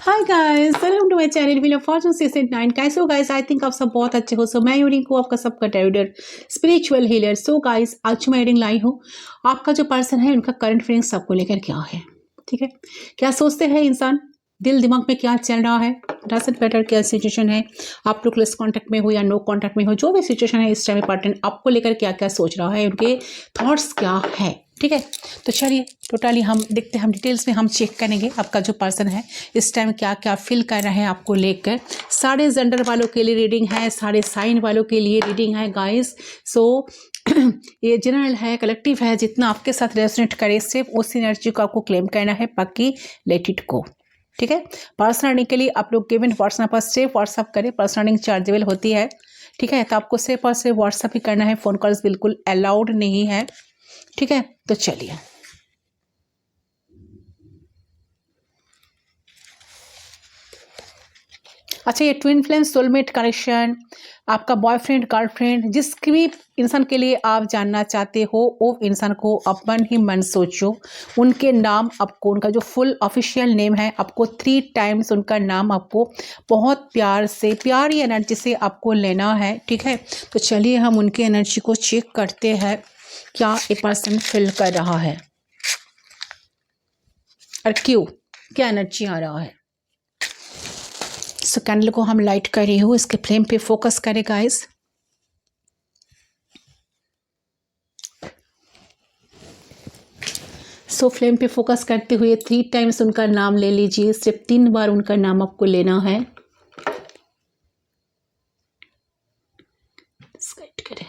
Hi guys, welcome to my channel wheel of fortune season 9। कैसे हो guys? I think आप सब बहुत अच्छे हो। सो मैं यूनिको आपका सबका trader spiritual healer. So guys, आज मैं रीडिंग लाई हूँ। आपका जो पर्सन है उनका करंट फीलिंग्स सबको लेकर क्या है, ठीक है? क्या सोचते हैं इंसान, दिल दिमाग में क्या चल रहा है, डजंट मैटर क्या सिचुएशन है, आप लोग क्लोज कॉन्टैक्ट में हो या नो कॉन्टैक्ट में हो, जो भी सिचुएशन है इस टाइम इंपॉर्टेंट आपको लेकर क्या क्या सोच रहा है, उनके थॉट्स क्या है, ठीक है? तो चलिए टोटली हम देखते हैं, हम डिटेल्स में हम चेक करेंगे आपका जो पर्सन है इस टाइम क्या क्या फील कर रहे हैं आपको लेकर। सारे जेंडर वालों के लिए रीडिंग है, सारे साइन वालों के लिए रीडिंग है गाइस। सो ये जनरल है, कलेक्टिव है, जितना आपके साथ रेजोनेट करे सिर्फ उस एनर्जी को आपको क्लेम करना है, बाकी लेट इट गो, ठीक है? पर्सनल रीडिंग के लिए आप लोग गिवन व्हाट्सएप पर सिर्फ व्हाट्सअप करें, पर्सनल रीडिंग चार्जेबल होती है, ठीक है? तो आपको सिर्फ और सिर्फ व्हाट्सअप ही करना है, फ़ोन कॉल्स बिल्कुल अलाउड नहीं है, ठीक है? तो चलिए अच्छा, ये ट्विन फ्लेम, सोलमेट कनेक्शन, आपका बॉयफ्रेंड गर्लफ्रेंड, जिसकी भी इंसान के लिए आप जानना चाहते हो वो इंसान को अपन ही मन सोचो, उनके नाम आपको, उनका जो फुल ऑफिशियल नेम है आपको 3 टाइम्स उनका नाम आपको बहुत प्यार से, प्यारी एनर्जी से आपको लेना है, ठीक है? तो चलिए हम उनकी एनर्जी को चेक करते हैं, क्या ये पर्सन फील कर रहा है और क्यों, क्या एनर्जी आ रहा है। सो कैंडल को हम लाइट कर रही हूँ, इसके फ्लेम पे फोकस करें गाइस। सो फ्लेम पे फोकस करते हुए 3 टाइम्स उनका नाम ले लीजिए, सिर्फ 3 बार उनका नाम आपको लेना है। लाइट करें।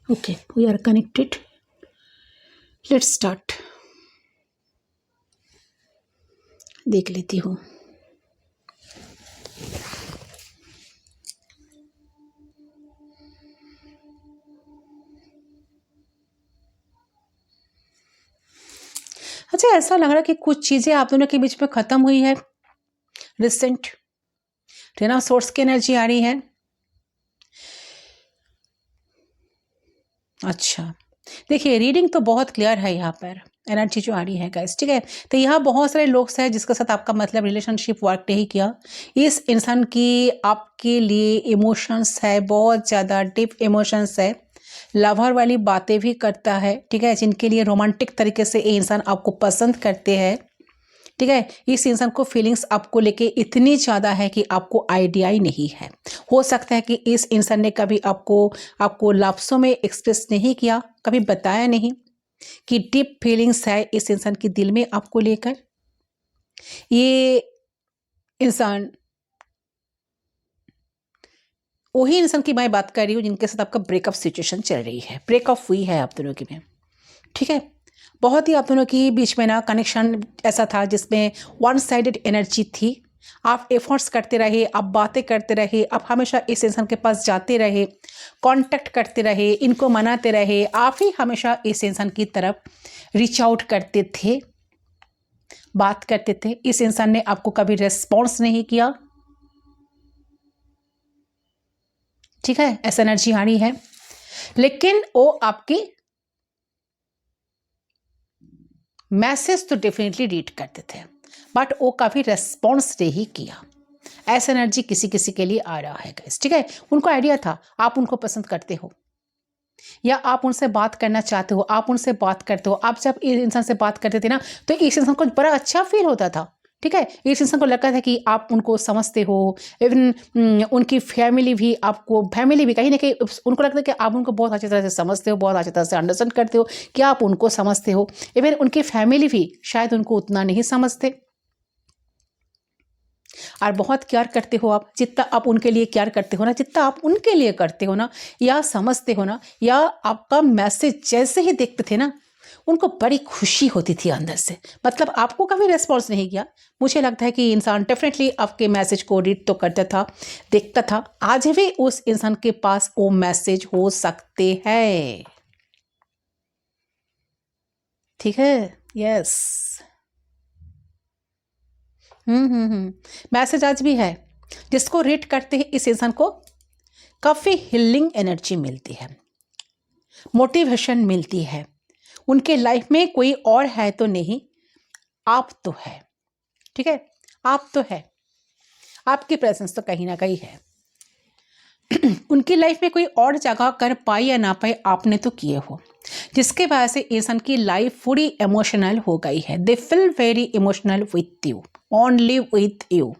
Okay, we are connected, let's start. देख लेती हूँ। अच्छा, ऐसा लग रहा है कि कुछ चीजें आप दोनों के बीच में खत्म हुई है रिसेंट, टेन ऑफ सोर्स की एनर्जी आ रही है। अच्छा, देखिए रीडिंग तो बहुत क्लियर है, यहाँ पर एनर्जी जो आ रही है गाइस, ठीक है? तो यहाँ बहुत सारे लोग हैं जिसके साथ आपका मतलब रिलेशनशिप वर्क नहीं किया। इस इंसान की आपके लिए इमोशंस है, बहुत ज़्यादा डीप इमोशंस है, लवर वाली बातें भी करता है, ठीक है? जिनके लिए रोमांटिक तरीके से ये इंसान आपको पसंद करते हैं, ठीक है? इस इंसान को फीलिंग्स आपको लेके इतनी ज़्यादा है कि आपको आइडिया ही नहीं है। हो सकता है कि इस इंसान ने कभी आपको लफ्ज़ों में एक्सप्रेस नहीं किया, कभी बताया नहीं कि डीप फीलिंग्स है इस इंसान के दिल में आपको लेकर। ये इंसान, वही इंसान की मैं बात कर रही हूँ जिनके साथ आपका ब्रेकअप सिचुएशन चल रही है, ब्रेकअप हुई है आप दोनों की में, ठीक है? बहुत ही आप दोनों के बीच में ना कनेक्शन ऐसा था जिसमें वन साइडेड एनर्जी थी। आप एफर्ट्स करते रहे, आप बातें करते रहे, आप हमेशा इस इंसान के पास जाते रहे, कांटेक्ट करते रहे, इनको मनाते रहे, आप ही हमेशा इस इंसान की तरफ रीच आउट करते थे, बात करते थे। इस इंसान ने आपको कभी रेस्पॉन्स नहीं किया, ठीक है? ऐसा एनर्जी आ रही है, लेकिन वो आपकी मैसेज तो डेफिनेटली रीड करते थे, बट वो कभी रेस्पॉन्स नहीं किया। ऐसा एनर्जी किसी किसी के लिए आ रहा है गाइस, ठीक है? उनको आइडिया था आप उनको पसंद करते हो या आप उनसे बात करना चाहते हो, आप उनसे बात करते हो। आप जब इस इंसान से बात करते थे ना, तो इस इंसान को बड़ा अच्छा फील होता था, ठीक है? इस इंसान को लगता था कि आप उनको समझते हो। इवन उनकी फैमिली भी आपको, फैमिली भी कहीं ना कहीं उनको लगता है कि आप उनको बहुत अच्छी तरह से समझते हो, बहुत अच्छी तरह से अंडरस्टैंड करते हो, कि आप उनको समझते हो। इवन उनकी फैमिली भी शायद उनको उतना नहीं समझते, और बहुत केयर करते हो आप। जितना आप उनके लिए केयर करते हो ना, जितना आप उनके लिए करते हो ना, या समझते हो ना, या आपका मैसेज जैसे ही देखते थे ना, उनको बड़ी खुशी होती थी अंदर से। मतलब आपको कभी रेस्पॉन्स नहीं किया, मुझे लगता है कि इंसान डेफिनेटली आपके मैसेज को रीड तो करता था, देखता था। आज भी उस इंसान के पास वो मैसेज हो सकते हैं, ठीक है? यस। मैसेज आज भी है। जिसको रीड करते हैं इस इंसान को काफ़ी हीलिंग एनर्जी मिलती है, मोटिवेशन मिलती है। उनके लाइफ में कोई और है तो नहीं, आप तो है। ठीक है, आप तो है, आपकी प्रेजेंस तो कहीं ना कहीं है। उनकी लाइफ में कोई और जगह कर पाए या ना पाए, आपने तो किए हो, जिसके वजह से इंसान की लाइफ पूरी इमोशनल हो गई है। They feel very emotional with you, only with you.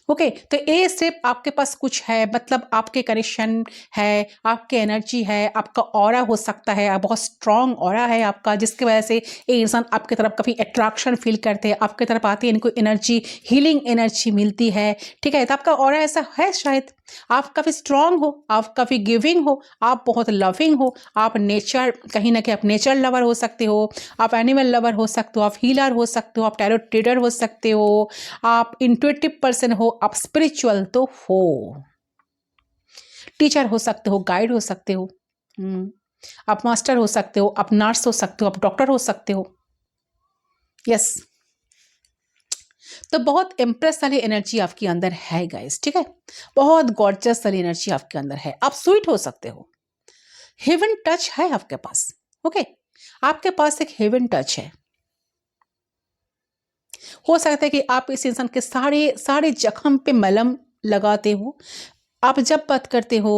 Okay, तो ये सिर्फ आपके पास कुछ है, मतलब आपके कनेक्शन है, आपके एनर्जी है, आपका ऑरा हो सकता है, बहुत स्ट्रॉन्ग ऑरा है आपका, जिसकी वजह से ये इंसान आपके तरफ काफ़ी अट्रैक्शन फील करते हैं, आपके तरफ आते हैं, इनको एनर्जी, हीलिंग एनर्जी मिलती है। ठीक है, तो आपका ऑरा ऐसा है, शायद आप काफ़ी स्ट्रॉन्ग हो, आप काफ़ी गिविंग हो, आप बहुत लविंग हो, आप नेचर, कहीं ना कहीं आप नेचर लवर हो सकते हो, आप एनिमल लवर हो सकते हो, आप हीलर हो सकते हो, आप टैरो ट्रेडर हो सकते हो, आप इंट्यूटिव पर्सन हो, आप स्पिरिचुअल तो हो, टीचर हो सकते हो, गाइड हो सकते हो, आप मास्टर हो सकते हो, आप नर्स हो सकते हो, आप डॉक्टर हो सकते हो। यस, तो बहुत इम्प्रेस वाली एनर्जी आपके अंदर है गाइस। ठीक है, बहुत गॉर्जियस वाली एनर्जी आपके अंदर है। आप स्वीट हो सकते हो, हेवन टच है आपके पास। ओके, आपके पास एक हेवन टच है। हो सकता है कि आप इस इंसान के सारे सारे जख्म पे मलहम लगाते हो। आप जब बात करते हो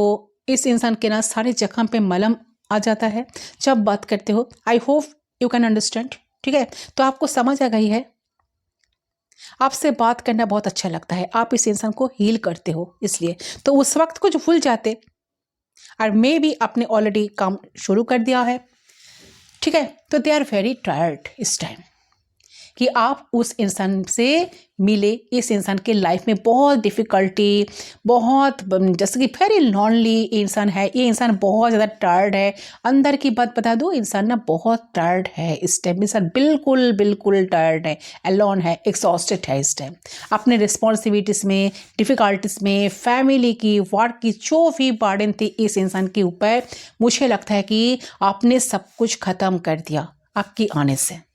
इस इंसान के ना सारे जख्म पे मलहम आ जाता है जब बात करते हो। I hope you can understand. ठीक है, तो आपको समझ आ गई है, आपसे बात करना बहुत अच्छा लगता है, आप इस इंसान को हील करते हो, इसलिए तो उस वक्त कुछ भूल जाते, और मे भी आपने ऑलरेडी काम शुरू कर दिया है। ठीक है, तो दे आर वेरी टायर्ड इस टाइम कि आप उस इंसान से मिले। इस इंसान के लाइफ में बहुत डिफ़िकल्टी, बहुत जैसे कि वेरी लॉनली इंसान है, ये इंसान बहुत ज़्यादा टायर्ड है। अंदर की बात बता दूँ, इंसान ना बहुत टायर्ड है इस टाइम, इंसान बिल्कुल बिल्कुल टायर्ड है, अलोन है, एग्जॉस्टेड है इस टाइम। अपने रिस्पॉन्सिबिलिटीज़ में, डिफ़िकल्टीज़ में, फैमिली की, वर्क की जो भी बर्डन थी इस इंसान के ऊपर, मुझे लगता है कि आपने सब कुछ ख़त्म कर दिया आपकी आने से।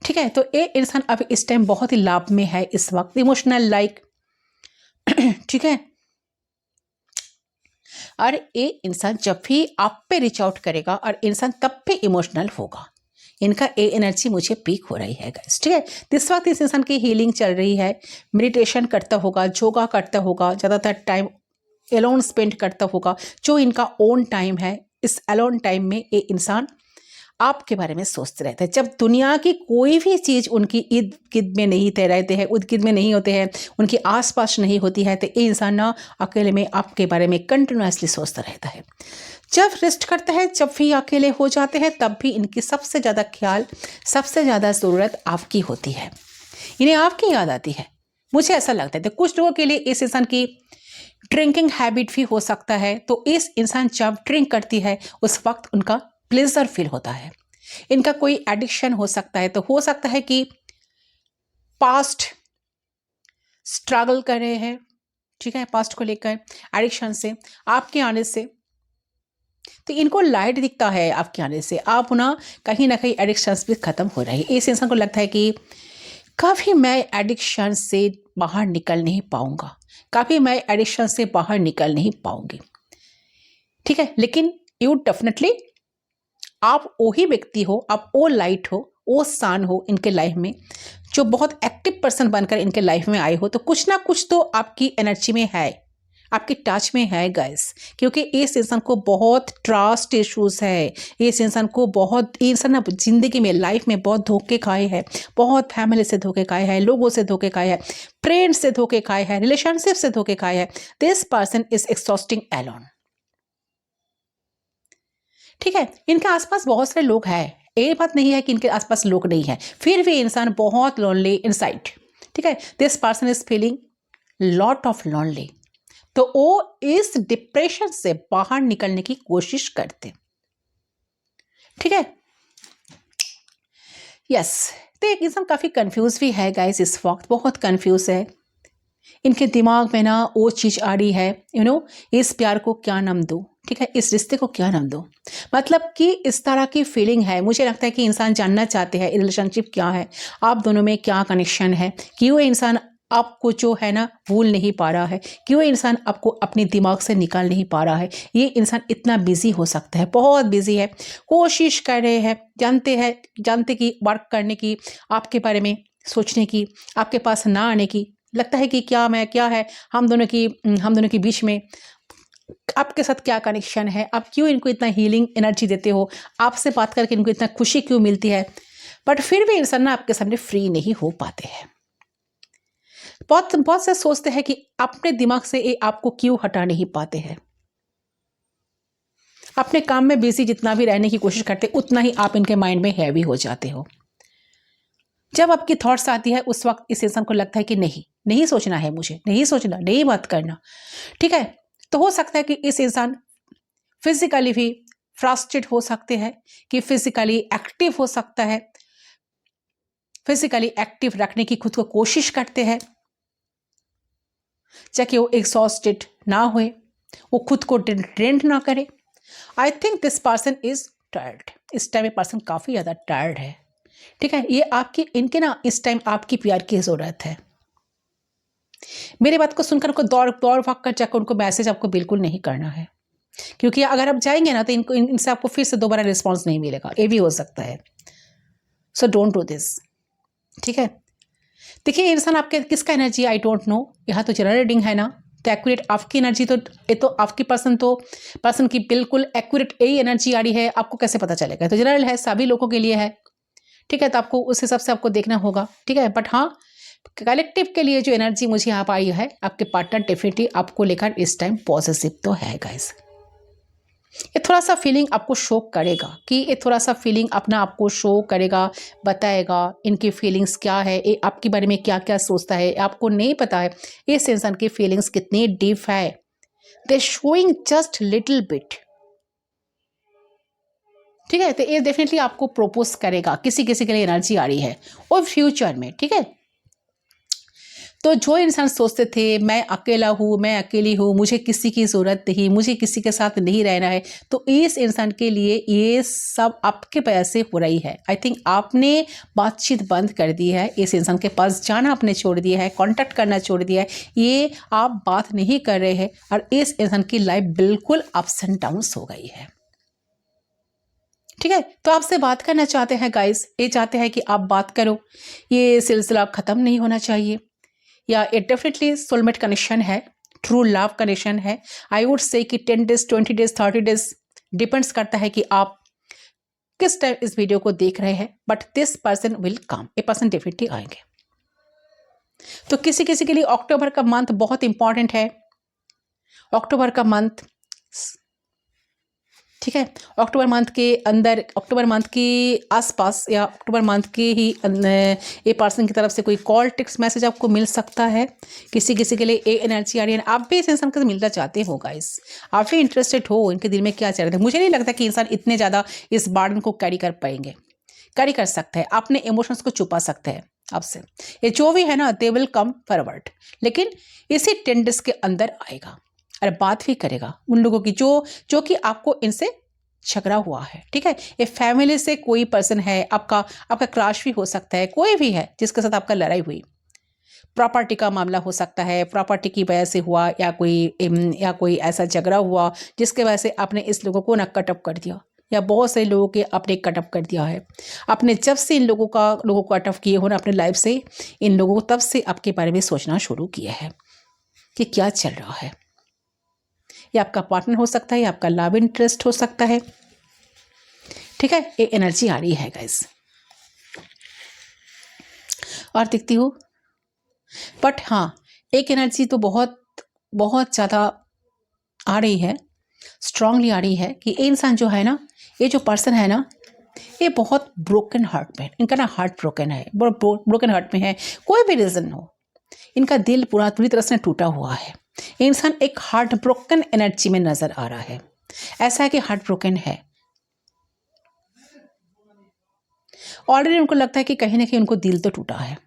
ठीक है, तो ये इंसान अभी इस टाइम बहुत ही लाभ में है इस वक्त, इमोशनल लाइक। ठीक है, और ये इंसान जब भी आप पे रीच आउट करेगा और इंसान तब पे इमोशनल होगा। इनका ए एनर्जी मुझे पीक हो रही है गाइस। ठीक है, इस वक्त इस इंसान की हीलिंग चल रही है, मेडिटेशन करता होगा, योगा करता होगा, ज़्यादातर टाइम एलोन स्पेंड करता होगा, जो इनका ओन टाइम है। इस एलोन टाइम में ये इंसान आपके बारे में सोचते रहते हैं। जब दुनिया की कोई भी चीज़ उनकी इर्द गिर्द में नहीं रहते हैं, उर्द गिर्द में नहीं होते हैं, उनके आसपास नहीं होती है, तो ये इंसान ना अकेले में आपके बारे में कंटिन्यूसली सोचता रहता है। जब रेस्ट करता है, जब भी अकेले हो जाते हैं, तब भी इनकी सबसे ज़्यादा ख्याल, सबसे ज़्यादा ज़रूरत आपकी होती है, इन्हें आपकी याद आती है। मुझे ऐसा लगता है, तो कुछ लोगों के लिए इस इंसान की ड्रिंकिंग हैबिट भी हो सकता है, तो इस इंसान जब ड्रिंक करती है उस वक्त उनका प्लेजर फील होता है। इनका कोई एडिक्शन हो सकता है, तो हो सकता है कि पास्ट स्ट्रगल कर रहे हैं। ठीक है, पास्ट को लेकर एडिक्शन से, आपके आने से, तो इनको लाइट दिखता है आपके आने से। आप ना कहीं एडिक्शंस भी खत्म हो रही है। इस इंसान को लगता है कि कभी मैं एडिक्शन से बाहर निकल नहीं पाऊंगा, कभी मैं एडिक्शन से बाहर निकल नहीं पाऊंगी। ठीक है, लेकिन यू डेफिनेटली आप वही व्यक्ति हो, आप वो लाइट हो, वो सन हो इनके लाइफ में, जो बहुत एक्टिव पर्सन बनकर इनके लाइफ में आए हो। तो कुछ ना कुछ तो आपकी एनर्जी में है, आपकी टच में है गाइस, क्योंकि इस इंसान को बहुत ट्रस्ट इश्यूज है। इस इंसान को बहुत, इंसान ना जिंदगी में, लाइफ में बहुत धोखे खाए हैं, बहुत फैमिली से धोखे खाए हैं, लोगों से धोखे खाए हैं, फ्रेंड से धोखे खाए हैं, रिलेशनशिप से धोखे खाए हैं। This person is exhausting alone. ठीक है, इनके आसपास बहुत सारे लोग हैं, ये बात नहीं है कि इनके आसपास लोग नहीं है, फिर भी इंसान बहुत लोनली इनसाइड। ठीक है, this person is feeling lot of lonely, तो वो इस डिप्रेशन से बाहर निकलने की कोशिश करते। ठीक है, यस, तो एक इंसान काफी कंफ्यूज भी है गाइस, इस वक्त बहुत कंफ्यूज है। इनके दिमाग में ना वो चीज आ रही है, इस प्यार को क्या नाम दूं। ठीक है, इस रिश्ते को क्या नाम दो, मतलब कि इस तरह की फीलिंग है। मुझे लगता है कि इंसान जानना चाहते हैं रिलेशनशिप क्या है, आप दोनों में क्या कनेक्शन है, कि वो इंसान आपको जो है ना भूल नहीं पा रहा है, कि वो इंसान आपको अपने दिमाग से निकाल नहीं पा रहा है। ये इंसान इतना बिजी हो सकता है, बहुत बिजी है, कोशिश कर रहे हैं, जानते कि वर्क करने की, आपके बारे में सोचने की, आपके पास ना आने की, लगता है कि क्या है हम दोनों के बीच में, आपके साथ क्या कनेक्शन है, आप क्यों इनको इतना हीलिंग एनर्जी देते हो, आपसे बात करके इनको इतना खुशी क्यों मिलती है, बट फिर भी इंसान ना आपके सामने फ्री नहीं हो पाते हैं। बहुत बहुत से सोचते हैं कि अपने दिमाग से ये आपको क्यों हटा नहीं पाते हैं। अपने काम में बिजी जितना भी रहने की कोशिश करते, उतना ही आप इनके माइंड में हैवी हो जाते हो। जब आपकी थॉट्स आती है, उस वक्त इस इंसान को लगता है कि नहीं सोचना है, मुझे नहीं सोचना, नहीं बात करना, ठीक है। तो हो सकता है कि इस इंसान फिजिकली भी फ्रस्ट्रेट हो सकते हैं, कि फिजिकली एक्टिव हो सकता है, फिजिकली एक्टिव रखने की खुद को कोशिश करते हैं, ताकि वो एग्जॉस्टेड ना होए, वो खुद को ड्रेन ना करे। I think this person is tired. इस टाइम ये पर्सन काफ़ी ज़्यादा टायर्ड है, ठीक है। ये इनके ना इस टाइम आपकी प्यार की ज़रूरत है। मेरी बात को सुनकर उनको दौड़ भाग कर जाकर उनको मैसेज आपको बिल्कुल नहीं करना है, क्योंकि अगर आप जाएंगे ना तो इनसे आपको फिर से दोबारा रिस्पॉन्स नहीं मिलेगा, ये भी हो सकता है। सो डोंट डू दिस, ठीक है। देखिए इंसान आपके किसका एनर्जी आई डोंट नो, यहाँ तो जनरल रीडिंग है ना, तो एक्यूरेट आपकी एनर्जी तो ये तो आपकी पर्सन की बिल्कुल एक्यूरेट यही एनर्जी आ रही है, आपको कैसे पता चलेगा। तो जनरल है, सभी लोगों के लिए है, ठीक है। तो आपको उस हिसाब से आपको देखना होगा, ठीक है। बट हाँ, कलेक्टिव के लिए जो एनर्जी मुझे यहाँ आई है, आपके पार्टनर डेफिनेटली आपको लेकर इस टाइम पॉजिटिव तो है गाइस। ये थोड़ा सा फीलिंग आपको शो करेगा, कि ये थोड़ा सा फीलिंग अपना आपको शो करेगा, बताएगा इनकी फीलिंग्स क्या है, ये आपके बारे में क्या क्या सोचता है, आपको नहीं पता है इस इंसान की फीलिंग्स कितनी डीप है। They showing just little bit, ठीक है। तो ये डेफिनेटली आपको प्रपोज करेगा, किसी किसी के लिए एनर्जी आ रही है और फ्यूचर में, ठीक है। तो जो इंसान सोचते थे मैं अकेला हूँ, मैं अकेली हूँ, मुझे किसी की ज़रूरत नहीं, मुझे किसी के साथ नहीं रहना है, तो इस इंसान के लिए ये सब आपके वजह से हो रही है। आई थिंक आपने बातचीत बंद कर दी है, इस इंसान के पास जाना आपने छोड़ दिया है, कांटेक्ट करना छोड़ दिया है, ये आप बात नहीं कर रहे हैं, और इस इंसान की लाइफ बिल्कुल अप्स एंड डाउन्स हो गई है, ठीक है। तो आपसे बात करना चाहते हैं गाइस, ये चाहते हैं कि आप बात करो, ये सिलसिला ख़त्म नहीं होना चाहिए, या ये डेफिनेटली सोलमेट कनेक्शन है, ट्रू लव कनेक्शन है। आई वुड से कि 10 डेज 20 डेज 30 डेज डिपेंड्स करता है कि आप किस टाइम इस वीडियो को देख रहे हैं, but this person will come, ये पर्सन डेफिनेटली आएंगे। तो किसी किसी के लिए अक्टूबर का मंथ बहुत इंपॉर्टेंट है, अक्टूबर का मंथ, ठीक है। अक्टूबर मंथ के अंदर, अक्टूबर मंथ के आसपास, या अक्टूबर मंथ के ही ये पर्सन की तरफ से कोई कॉल टेक्स्ट मैसेज आपको मिल सकता है। किसी किसी के लिए ए एनर्जी आ रही है, आप भी इस इंसान से मिलना चाहते हो गाइस, आप भी इंटरेस्टेड हो, इनके दिल में क्या चल रहा है। मुझे नहीं लगता कि इंसान इतने ज़्यादा इस बर्डन को कैरी कर पाएंगे, कैरी कर सकते हैं, अपने इमोशंस को छुपा सकते हैं आपसे। ये जो भी है ना, दे विल कम फॉरवर्ड, लेकिन इसी 10 डेज के अंदर आएगा और बात भी करेगा उन लोगों की जो कि आपको इनसे झगड़ा हुआ है, ठीक है। ये फैमिली से कोई पर्सन है, आपका क्रश भी हो सकता है, कोई भी है जिसके साथ आपका लड़ाई हुई, प्रॉपर्टी का मामला हो सकता है, प्रॉपर्टी की वजह से हुआ, या कोई ऐसा झगड़ा हुआ जिसके वजह से आपने इस लोगों को ना कटअप कर दिया, या बहुत सारे लोगों के आपने कटअप कर दिया है। आपने जब से इन लोगों को कटअप किए हो ना अपने लाइफ से, इन लोगों को तब से आपके बारे में सोचना शुरू किया है कि क्या चल रहा है। ये आपका पार्टनर हो सकता है, या आपका लव इंटरेस्ट हो सकता है, ठीक है। ये एनर्जी आ रही है गाइस, और दिखती हो। बट हाँ, एक एनर्जी तो बहुत बहुत ज़्यादा आ रही है, स्ट्रांगली आ रही है, कि ये इंसान जो है ना, ये जो पर्सन है ना, ये बहुत ब्रोकन हार्ट में, इनका ना हार्ट ब्रोकन है, ब्रोकन हार्ट में है, कोई भी रीज़न हो, इनका दिल पूरी तरह से टूटा हुआ है। ये इंसान एक हार्ट ब्रोकन एनर्जी में नजर आ रहा है, ऐसा है कि हार्ट ब्रोकन है। ऑलरेडी उनको लगता है कि कहीं ना कहीं उनको दिल तो टूटा है,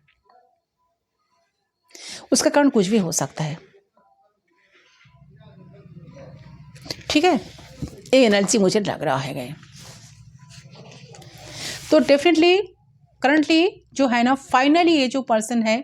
उसका कारण कुछ भी हो सकता है, ठीक है। ये एनर्जी मुझे लग रहा है गए। तो डेफिनेटली करंटली जो है ना, फाइनली ये जो पर्सन है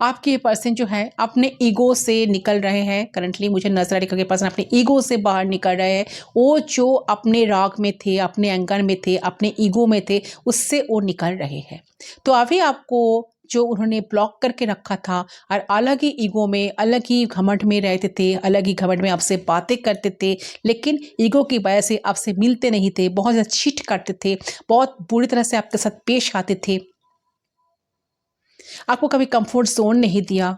आपके ये पर्सन जो है अपने ईगो से निकल रहे हैं। करंटली मुझे नजर आ रही है कि पर्सन अपने ईगो से बाहर निकल रहे हैं। वो जो अपने राग में थे, अपने अहंकार में थे, अपने ईगो में थे, उससे वो निकल रहे हैं। तो अभी आपको जो उन्होंने ब्लॉक करके रखा था और अलग ही ईगो में, अलग ही घमंड में रहते थे, अलग ही घमंड में आपसे बातें करते थे, लेकिन ईगो की वजह से आपसे मिलते नहीं थे, बहुत ज़्यादा चीट करते थे, बहुत बुरी तरह से आपके साथ पेश आते थे, आपको कभी कंफर्ट जोन नहीं दिया,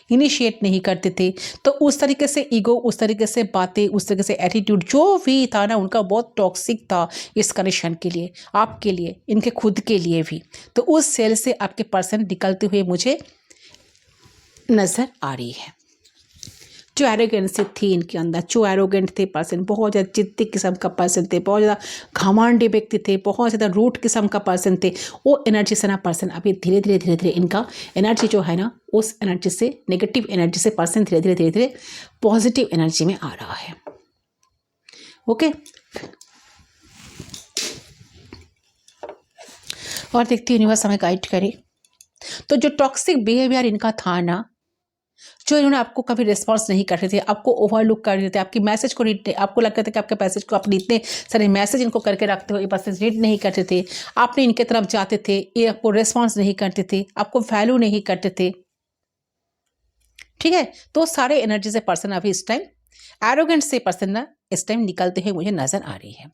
इनिशिएट नहीं करते थे। तो उस तरीके से ईगो, उस तरीके से बातें, उस तरीके से एटीट्यूड जो भी था ना उनका, बहुत टॉक्सिक था इस कनेक्शन के लिए, आपके लिए, इनके खुद के लिए भी। तो उस सेल से आपके पर्सन निकलते हुए मुझे नज़र आ रही है। जो एरोगेंसी थी इनके अंदर, जो एरोगेंट थे पर्सन, बहुत ज़्यादा जिद्दी किस्म का पर्सन थे, बहुत ज़्यादा घमंडी व्यक्ति थे, बहुत ज़्यादा रूट किस्म का पर्सन थे, वो एनर्जी से ना पर्सन अभी धीरे धीरे धीरे धीरे इनका एनर्जी जो है ना, उस एनर्जी से, नेगेटिव एनर्जी से पर्सन धीरे धीरे धीरे धीरे पॉजिटिव एनर्जी में आ रहा है। ओके, और देखती यूनिवर्स हमें गाइड करे। तो जो टॉक्सिक बिहेवियर इनका था ना, जो इन्होंने आपको कभी रिस्पॉन्स नहीं करते थे, आपको ओवरलुक कर देते थे, आपकी मैसेज को रीड, आपको लगता था कि आपके मैसेज को, अपने इतने सारे मैसेज इनको करके रखते हो, ये मैसेज रीड नहीं करते थे, आपने इनके तरफ जाते थे, ये आपको रिस्पॉन्स नहीं करते थे, आपको वैल्यू नहीं करते थे। ठीक है, तो सारे एनर्जी से पर्सन अभी इस टाइम, एरोगेंट से पर्सन ना इस टाइम निकलते हुए मुझे नजर आ रही है।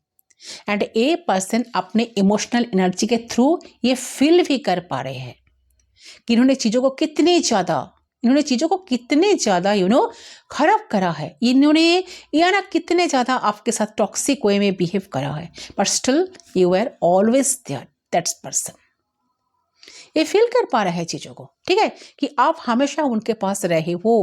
एंड ये पर्सन अपने इमोशनल एनर्जी के थ्रू ये फील भी कर पा रहे हैं कि इन्होंने चीज़ों को कितने ज़्यादा खराब करा है, इन्होंने या ना कितने ज़्यादा आपके साथ टॉक्सिक वे में बिहेव करा है, but still you are always there, that's person. ये फील कर पा रहा है चीज़ों को, ठीक है, कि आप हमेशा उनके पास रहे हो,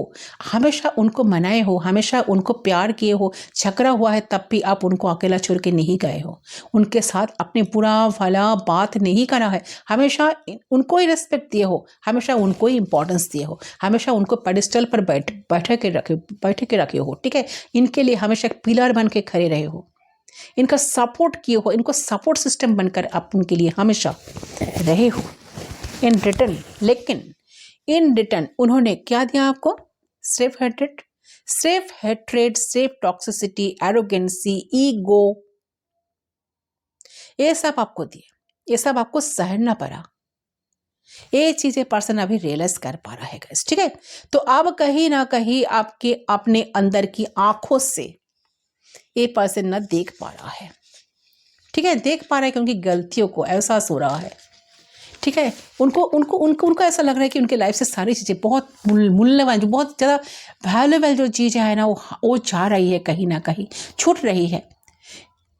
हमेशा उनको मनाए हो, हमेशा उनको प्यार किए हो, झगड़ा हुआ है तब भी आप उनको अकेला छोड़ के नहीं गए हो, उनके साथ अपने बुरा भला बात नहीं करा है, हमेशा उनको ही रिस्पेक्ट दिए हो, हमेशा उनको ही इंपॉर्टेंस दिए हो, हमेशा उनको पेडिस्टल पर बैठे के रखे हो, ठीक है, इनके लिए हमेशा एक पिलर बन के खड़े रहे हो, इनका सपोर्ट किए हो, इनको सपोर्ट सिस्टम बनकर आप उनके लिए हमेशा रहे हो इन रिटर्न। लेकिन इन रिटर्न उन्होंने क्या दिया आपको? Self hatred, self toxicity, arrogancy, ego, ये सब आपको दिए, ये सब आपको सहना पड़ा। ये चीजें पर्सन अभी रियलाइज कर पा रहा है गाइस, ठीक है। तो अब कहीं ना कहीं आपके अपने अंदर की आंखों से ये पर्सन ना देख पा रहा है, ठीक है, देख पा रहा है कि उनकी गलतियों को एहसास हो रहा है, ठीक है। उनको ऐसा लग रहा है कि उनके लाइफ से सारी चीज़ें बहुत मूल्यवान, जो बहुत ज़्यादा वैल्यूएबल जो चीज़ें है ना, वो जा रही है, कहीं ना कहीं छूट रही है,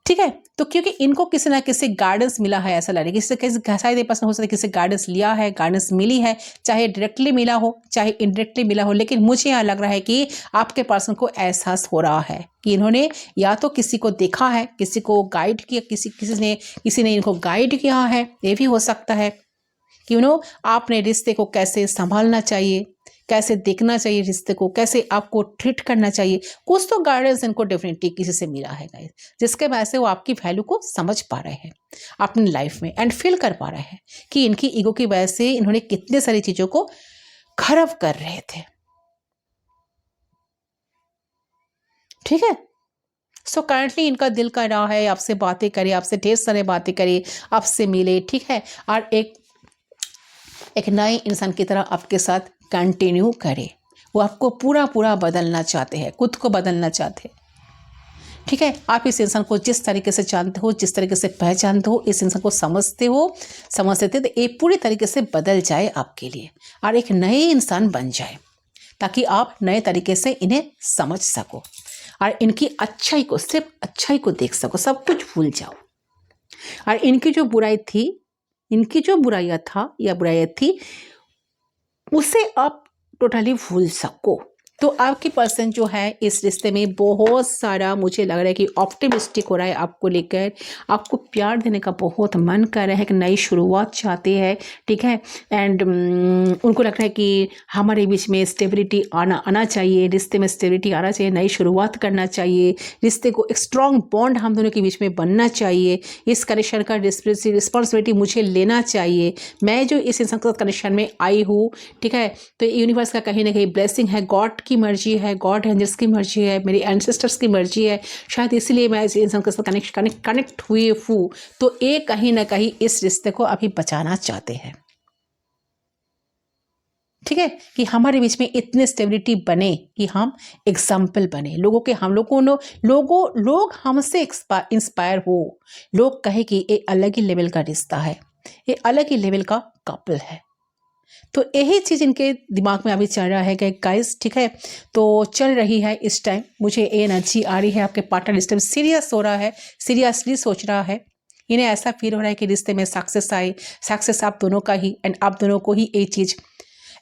ठीक है। तो क्योंकि इनको किसी ना किसी गाइडेंस मिला है, ऐसा लग रहा है किसी कैसे शायद पर्सन हो सकता है किसी गाइडेंस लिया है, गाइडेंस मिली है, चाहे डायरेक्टली मिला हो चाहे इनडायरेक्टली मिला हो, लेकिन मुझे यहाँ लग रहा है कि आपके पर्सन को एहसास हो रहा है कि इन्होंने या तो किसी को देखा है, किसी को गाइड किया, किसी ने इनको गाइड किया है, ये भी हो सकता है कि आपने रिश्ते को कैसे संभालना चाहिए, कैसे देखना चाहिए रिश्ते को, कैसे आपको ट्रीट करना चाहिए, कुछ तो गाइडेंस इनको डेफिनेटली किसी से मिला है गाइस, जिसके वजह से वो आपकी वैल्यू को समझ पा रहे हैं अपनी लाइफ में एंड फील कर पा रहे हैं कि इनकी ईगो की वजह से इन्होंने कितने सारी चीज़ों को खराब कर रहे थे, ठीक है। सो करंटली इनका दिल कर रहा है आपसे बातें करे, आपसे ढेर सारे बातें करे, आपसे मिले, ठीक है, और एक नए इंसान की तरह आपके साथ कंटिन्यू करे। वो आपको पूरा बदलना चाहते हैं, खुद को बदलना चाहते हैं, ठीक है। आप इस इंसान को जिस तरीके से जानते हो, जिस तरीके से पहचानते हो, इस इंसान को समझते थे, तो ये पूरी तरीके से बदल जाए आपके लिए और एक नए इंसान बन जाए, ताकि आप नए तरीके से इन्हें समझ सको और इनकी अच्छाई को, सिर्फ अच्छाई को देख सको, सब कुछ भूल जाओ और इनकी जो बुराई थी, इनकी जो बुराइयां थी, उसे आप टोटली भूल सको, तो आपकी पर्सन जो है इस रिश्ते में बहुत सारा मुझे लग रहा है कि ऑप्टिमिस्टिक हो रहा है आपको लेकर, आपको प्यार देने का बहुत मन कर रहा है, कि नई शुरुआत चाहते हैं, ठीक है। एंड उनको लग रहा है कि हमारे बीच में स्टेबिलिटी आना चाहिए, रिश्ते में स्टेबिलिटी आना चाहिए, नई शुरुआत करना चाहिए, रिश्ते को एक स्ट्रॉन्ग बॉन्ड हम दोनों के बीच में बनना चाहिए, इस कनेक्शन का रिस्पॉन्सिबिलिटी मुझे लेना चाहिए, मैं जो इस इंसान के साथ कनेक्शन में आई हूँ, ठीक है। तो यूनिवर्स का कहीं ना कहीं ब्लेसिंग है, गॉड की मर्जी है, गॉड एंजल्स की मर्जी है, मेरी एंसेस्टर्स की मर्जी है, शायद इसलिए मैं इस इंसान के साथ कनेक्ट हुए हूँ। तो ये कहीं ना कहीं इस रिश्ते को अभी बचाना चाहते हैं, ठीक है, कि हमारे बीच में इतनी स्टेबिलिटी बने कि हम एग्जाम्पल बने लोगों के, हम लोगों लोग हमसे इंस्पायर हो, लोग कहे कि ये अलग ही लेवल का रिश्ता है, ये अलग ही लेवल का कपल है। तो यही चीज़ इनके दिमाग में अभी चल रहा है कि गाइस, ठीक है, तो चल रही है इस टाइम। मुझे ये एनर्जी आ रही है, आपके पार्टनर इस टाइम सीरियस हो रहा है, सीरियसली सोच रहा है, इन्हें ऐसा फील हो रहा है कि रिश्ते में सक्सेस आए, सक्सेस आप दोनों का ही, एंड आप दोनों को ही ये चीज़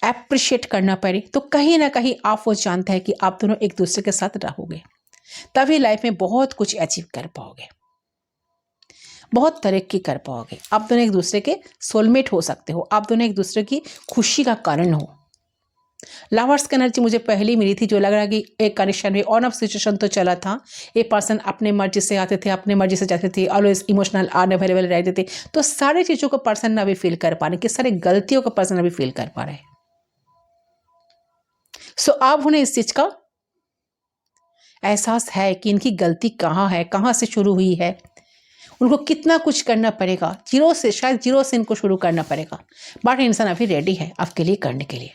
अप्रिशिएट करना पड़े। तो कहीं ना कहीं आप वो जानते हैं कि आप दोनों एक दूसरे के साथ रहोगे, तभी लाइफ में बहुत कुछ अचीव कर पाओगे, बहुत तरक्की कर पाओगे। आप दोनों एक दूसरे के सोलमेट हो सकते हो, आप दोनों एक दूसरे की खुशी का कारण हो। लवर्स की एनर्जी मुझे पहले मिली थी, जो लग रहा कि एक कनेक्शन में ऑन ऑफ सिचुएशन तो चला था, एक पर्सन अपने मर्जी से आते थे, अपने मर्जी से जाते थे, ऑलवेज इमोशनल अनअवेलेबल रहते थे। तो सारी चीज़ों को पर्सन अभी फील कर पा रहे, कि सारी गलतियों को पर्सन अभी फील कर पा रहे हैं। सो अब उन्हें इस चीज का एहसास है कि इनकी गलती कहाँ है, कहाँ से शुरू हुई है, उनको कितना कुछ करना पड़ेगा, जीरो से, शायद जीरो से इनको शुरू करना पड़ेगा। बट इंसान अभी रेडी है आपके लिए करने के लिए।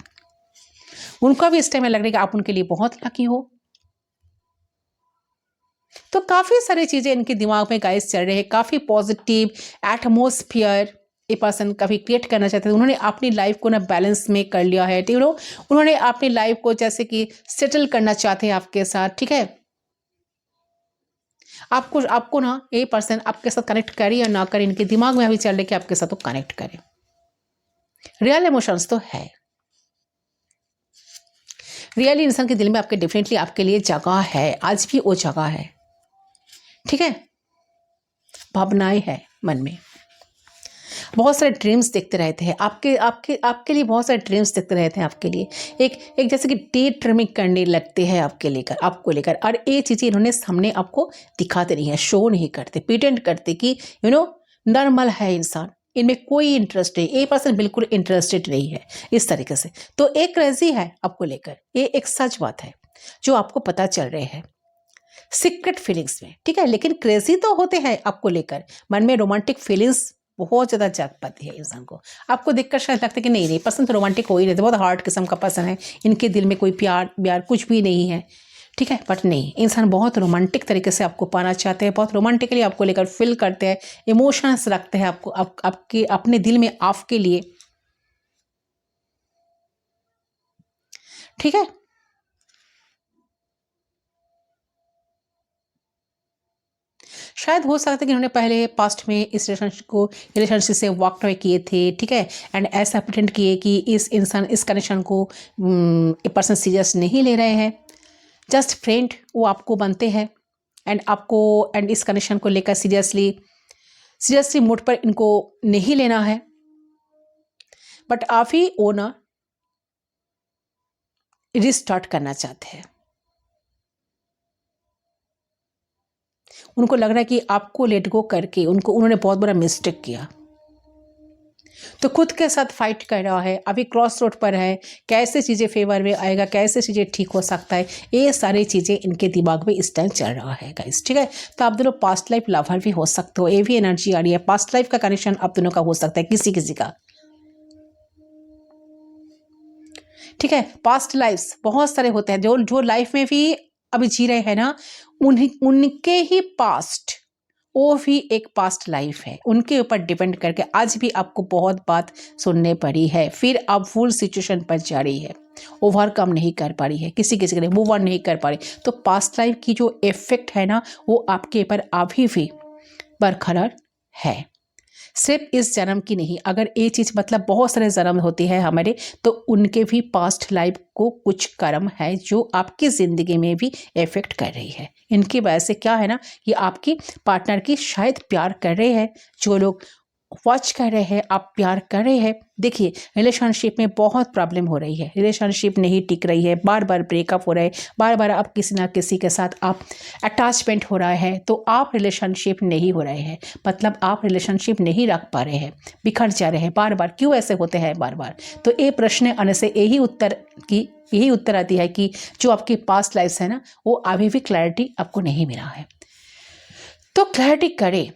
उनको भी इस टाइम में लग रहा है कि आप उनके लिए बहुत लकी हो। तो काफी सारी चीजें इनके दिमाग में गाइस चल रहे हैं, काफी पॉजिटिव एटमोस्फियर ए पर्सन कभी क्रिएट करना चाहते थे। उन्होंने अपनी लाइफ को ना बैलेंस में कर लिया है, ठीक है। उन्होंने अपनी लाइफ को जैसे कि सेटल करना चाहते हैं आपके साथ, ठीक है। आपको ना ये पर्सन आपके साथ कनेक्ट करे या ना करे, इनके दिमाग में अभी चल रहे कि आपके साथ वो कनेक्ट करे। रियल इमोशंस तो है, रियली इंसान के दिल में आपके डेफिनेटली आपके लिए जगह है, आज भी वो जगह है, ठीक है। भावनाएं है मन में, बहुत सारे ड्रीम्स देखते रहते हैं आपके आपके आपके लिए, बहुत सारे ड्रीम्स देखते रहते हैं आपके लिए। एक जैसे कि डे ड्रीमिंग करने लगते हैं आपको लेकर, और ये चीज़ें इन्होंने सामने आपको दिखाते नहीं है, शो नहीं करते, प्रिटेंड करते कि नॉर्मल है इंसान, इनमें कोई इंटरेस्ट नहीं, ये पर्सन बिल्कुल इंटरेस्टेड नहीं है इस तरीके से। तो एक क्रेजी है आपको लेकर, ये एक सच बात है जो आपको पता चल रहे हैं सीक्रेट फीलिंग्स में, ठीक है। लेकिन क्रेजी तो होते हैं आपको लेकर, मन में रोमांटिक फीलिंग्स बहुत ज़्यादा जाग पाती है इंसान को। आपको देखकर शायद लगता है कि नहीं पर्सन तो रोमांटिक हो ही नहीं, बहुत हार्ड किस्म का पर्सन है, इनके दिल में कोई प्यार कुछ भी नहीं है, ठीक है। बट नहीं, इंसान बहुत रोमांटिक तरीके से आपको पाना चाहते हैं, बहुत रोमांटिकली आपको लेकर फील करते हैं, इमोशंस रखते हैं आपको, आपके अपने दिल में आपके लिए, ठीक है। शायद हो सकता है कि उन्होंने पहले पास्ट में इस रिलेशनशिप से वॉक अवे किए थे, ठीक है। एंड ऐसा प्रिटेंड किए कि इस कनेक्शन को एक पर्सन सीरियस नहीं ले रहे हैं, जस्ट फ्रेंड वो आपको बनते हैं, एंड इस कनेक्शन को लेकर सीरियसली मूड पर इनको नहीं लेना है। बट आप ही वो ना रिस्टार्ट करना चाहते हैं, उनको लग रहा है कि आपको लेट गो करके उन्होंने बहुत बड़ा मिस्टेक किया, तो खुद के साथ फाइट कर रहा है, अभी क्रॉस रोड पर है, कैसे चीज़ें फेवर में आएगा, कैसे चीज़ें ठीक हो सकता है, ये सारी चीज़ें इनके दिमाग में इस टाइम चल रहा है गाइस, ठीक है। तो आप दोनों पास्ट लाइफ लवर भी हो सकते हो, ये भी एनर्जी आ रही है, पास्ट लाइफ का कनेक्शन आप दोनों का हो सकता है किसी का, ठीक है। पास्ट लाइफ्स बहुत सारे होते हैं, जो लाइफ में भी अभी जी रहे हैं ना, उनके ही पास्ट, वो भी एक पास्ट लाइफ है, उनके ऊपर डिपेंड करके आज भी आपको बहुत बात सुनने पड़ी है, फिर आप फुल सिचुएशन पर जा रही है, ओवरकम नहीं कर पा रही है, किसी के लिए मूव ऑन नहीं कर पा रही। तो पास्ट लाइफ की जो इफेक्ट है ना, वो आपके ऊपर अभी भी बरकरार है। सिर्फ इस जन्म की नहीं, अगर ये चीज़ मतलब बहुत सारे जन्म होती है हमारे, तो उनके भी पास्ट लाइफ को कुछ कर्म है जो आपकी ज़िंदगी में भी इफेक्ट कर रही है। इनकी वजह से क्या है ना, कि आपकी पार्टनर की शायद प्यार कर रहे हैं, जो लोग वॉच कर रहे हैं, आप प्यार कर रहे हैं। देखिए रिलेशनशिप में बहुत प्रॉब्लम हो रही है, रिलेशनशिप नहीं टिक रही है, बार बार ब्रेकअप हो रहा है, बार बार आप किसी ना किसी के साथ आप अटैचमेंट हो रहा है, तो आप रिलेशनशिप नहीं हो रहे हैं, मतलब आप रिलेशनशिप नहीं रख पा रहे हैं, बिखर जा रहे हैं बार बार। क्यों ऐसे होते हैं बार बार? तो ये प्रश्न आने से यही उत्तर आती है कि जो आपकी पास्ट लाइफ है ना, वो अभी भी क्लैरिटी आपको नहीं मिला है। तो क्लैरिटी करें,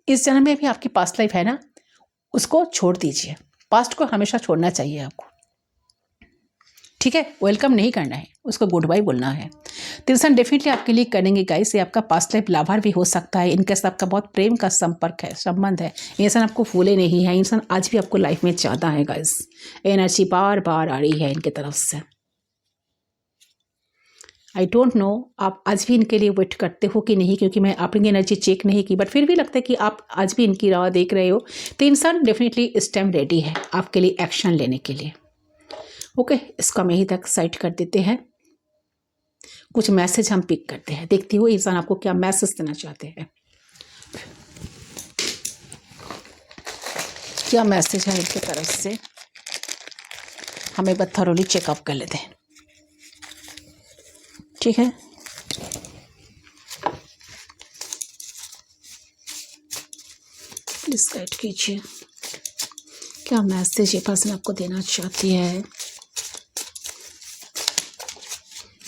इस जन्म में भी आपकी पास्ट लाइफ है ना, उसको छोड़ दीजिए। पास्ट को हमेशा छोड़ना चाहिए आपको, ठीक है? वेलकम नहीं करना है, उसको गुड बाय बोलना है। तो इंसान डेफिनेटली आपके लिए करेंगे गाइस। ये आपका पास्ट लाइफ लाभार भी हो सकता है, इनके साथ आपका बहुत प्रेम का संबंध है। ये इंसान आपको भूले नहीं है, इंसान आज भी आपको लाइफ में चाहता है गाइस। एनर्जी बार बार आ रही है इनके तरफ से। आई डोंट नो आप आज भी इनके लिए वेट करते हो कि नहीं, क्योंकि मैं आपकी एनर्जी चेक नहीं की, बट फिर भी लगता है कि आप आज भी इनकी राह देख रहे हो। तो इंसान डेफिनेटली इस टाइम रेडी है आपके लिए एक्शन लेने के लिए। ओके, इसको हम यहीं तक साइड कर देते हैं। कुछ मैसेज हम पिक करते हैं, देखती हो इंसान आपको क्या मैसेज देना चाहते हैं, क्या मैसेज है इनके तरफ से। हम एक बार थोरोली चेकअप कर लेते हैं, ठीक है? प्लीज गाइड कीजिए क्या मैसेज ये पर्सन आपको देना चाहती है।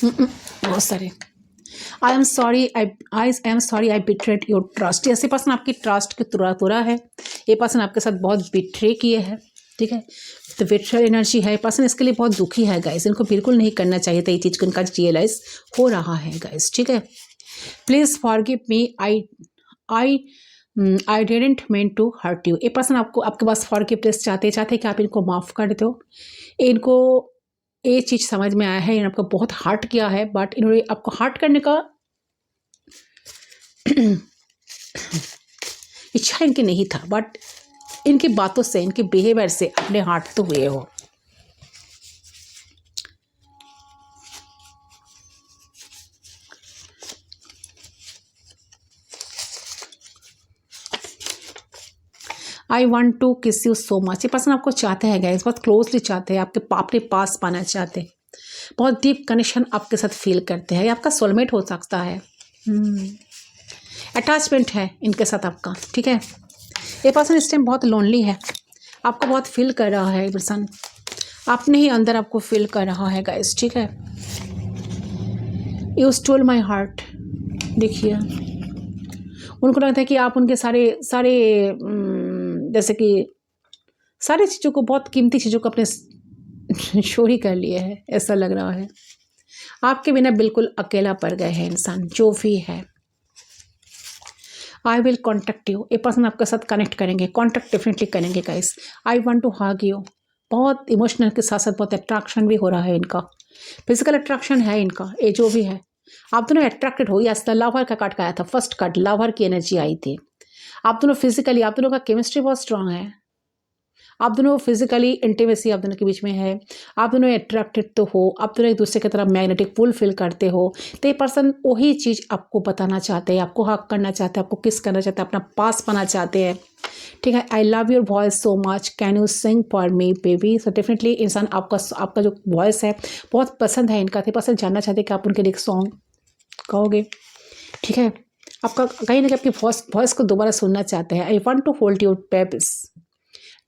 बहुत सारे I am sorry I betrayed your trust. ऐसे पर्सन आपकी ट्रस्ट के तुरा है, ये पर्सन आपके साथ बहुत बिट्रे किए हैं, ठीक है? तो बिट्रेड एनर्जी है, पर्सन इसके लिए बहुत दुखी है गाइस। इनको बिल्कुल नहीं करना चाहिए था ये चीज़ को, इनका रियलाइज हो रहा है गाइस, ठीक है? Please forgive me, I didn't mean to hurt you. ये पर्सन आपके पास फॉरगिवनेस चाहते कि आप इनको माफ़ कर दो। इनको ये चीज़ समझ में आया है, इन्होंने आपको बहुत हर्ट किया है, बट इन्होंने आपको हर्ट करने का इच्छा इनकी नहीं था, बट इनकी बातों से, इनके बिहेवियर से अपने हर्ट तो हुए हो। आई वॉन्ट टू किस यू सो मच। ये पर्सन आपको चाहते हैं गाइस, बहुत क्लोजली चाहते हैं, आपके पास पाना चाहते हैं, बहुत डीप कनेक्शन आपके साथ फील करते हैं। ये आपका सोलमेट हो सकता है, अटैचमेंट है इनके साथ आपका, ठीक है? ये पर्सन इस टाइम बहुत लोनली है, आपको बहुत फील कर रहा है। ये पर्सन अपने ही अंदर आपको फील कर रहा है गाइस, ठीक है? You stole my heart. देखिए उनको लगता है कि आप उनके सारे जैसे कि सारी चीज़ों को, बहुत कीमती चीज़ों को अपने चोरी कर लिए है, ऐसा लग रहा है। आपके बिना बिल्कुल अकेला पड़ गए हैं इंसान, जो भी है। I will contact you. ये पर्सन आपके साथ कनेक्ट करेंगे, कॉन्टेक्ट डेफिनेटली करेंगे guys. I want to hug you. बहुत इमोशनल के साथ साथ बहुत अट्रैक्शन भी हो रहा है इनका, फिजिकल अट्रैक्शन है इनका। ये जो भी है, आप दोनों अट्रैक्टेड हो। यस, लवर का कार्ड आया था, फर्स्ट कार्ड लवर की एनर्जी आई थी। आप दोनों फिजिकली, आप दोनों का केमिस्ट्री बहुत स्ट्रांग है, आप दोनों फिजिकली इंटीमेसी आप दोनों के बीच में है, आप दोनों अट्रैक्टेड तो हो, आप दोनों एक दूसरे की तरफ मैग्नेटिक पुल फील करते हो। तो ये पर्सन वही चीज़ आपको बताना चाहते हैं, आपको हक करना चाहते हैं, आपको किस करना चाहते हैं, अपना पास पाना चाहते हैं, ठीक है? I love your voice so much, can you sing for me baby. So definitely इंसान आपका जो वॉइस है बहुत पसंद है इनका। तो पर्सन जानना चाहते हैं कि आप उनके लिए एक सॉन्ग गाओगे, ठीक है? आपका कहीं ना कहीं आपकी वॉइस को दोबारा सुनना चाहते हैं। I want to hold your babies.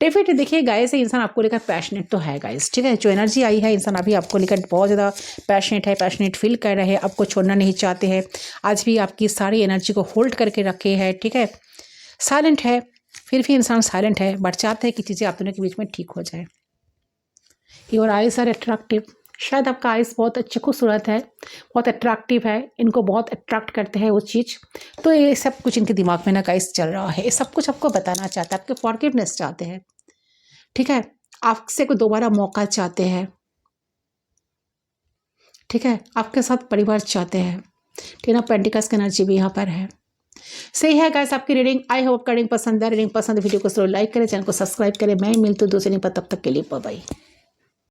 Definitely देखिए गाइस, से इंसान आपको लेकर पैशनेट तो है गाइस, ठीक है? जो एनर्जी आई है, इंसान अभी आपको लेकर बहुत ज़्यादा पैशनेट है, पैशनेट फील कर रहे हैं, आपको छोड़ना नहीं चाहते हैं। आज भी आपकी सारी एनर्जी को होल्ड करके रखे हैं, ठीक है? साइलेंट है, फिर भी इंसान साइलेंट है, बट चाहते हैं कि चीज़ें आप दोनों के बीच में ठीक हो जाए। Your eyes are attractive. शायद आपका आइज बहुत अच्छी खूबसूरत है, बहुत अट्रैक्टिव है, इनको बहुत अट्रैक्ट करते हैं वो चीज़। तो ये सब कुछ इनके दिमाग में ना गाइस चल रहा है, ये सब कुछ आपको बताना चाहते हैं, आपके फॉरगिवनेस चाहते हैं, ठीक है? आपसे कोई दोबारा मौका चाहते हैं, ठीक है? आपके साथ परिवार चाहते हैं। टेन ऑफ पेंटिकल्स की एनर्जी भी यहाँ पर है। सही है गाइस आपकी रीडिंग। आई होप आपका रीडिंग पसंद है। रीडिंग पसंद है वीडियो को जरूर लाइक करें, चैनल को सब्सक्राइब करें। मैं मिलती हूँ दूसरे दिन पर, तब तक के लिए बाय बाय।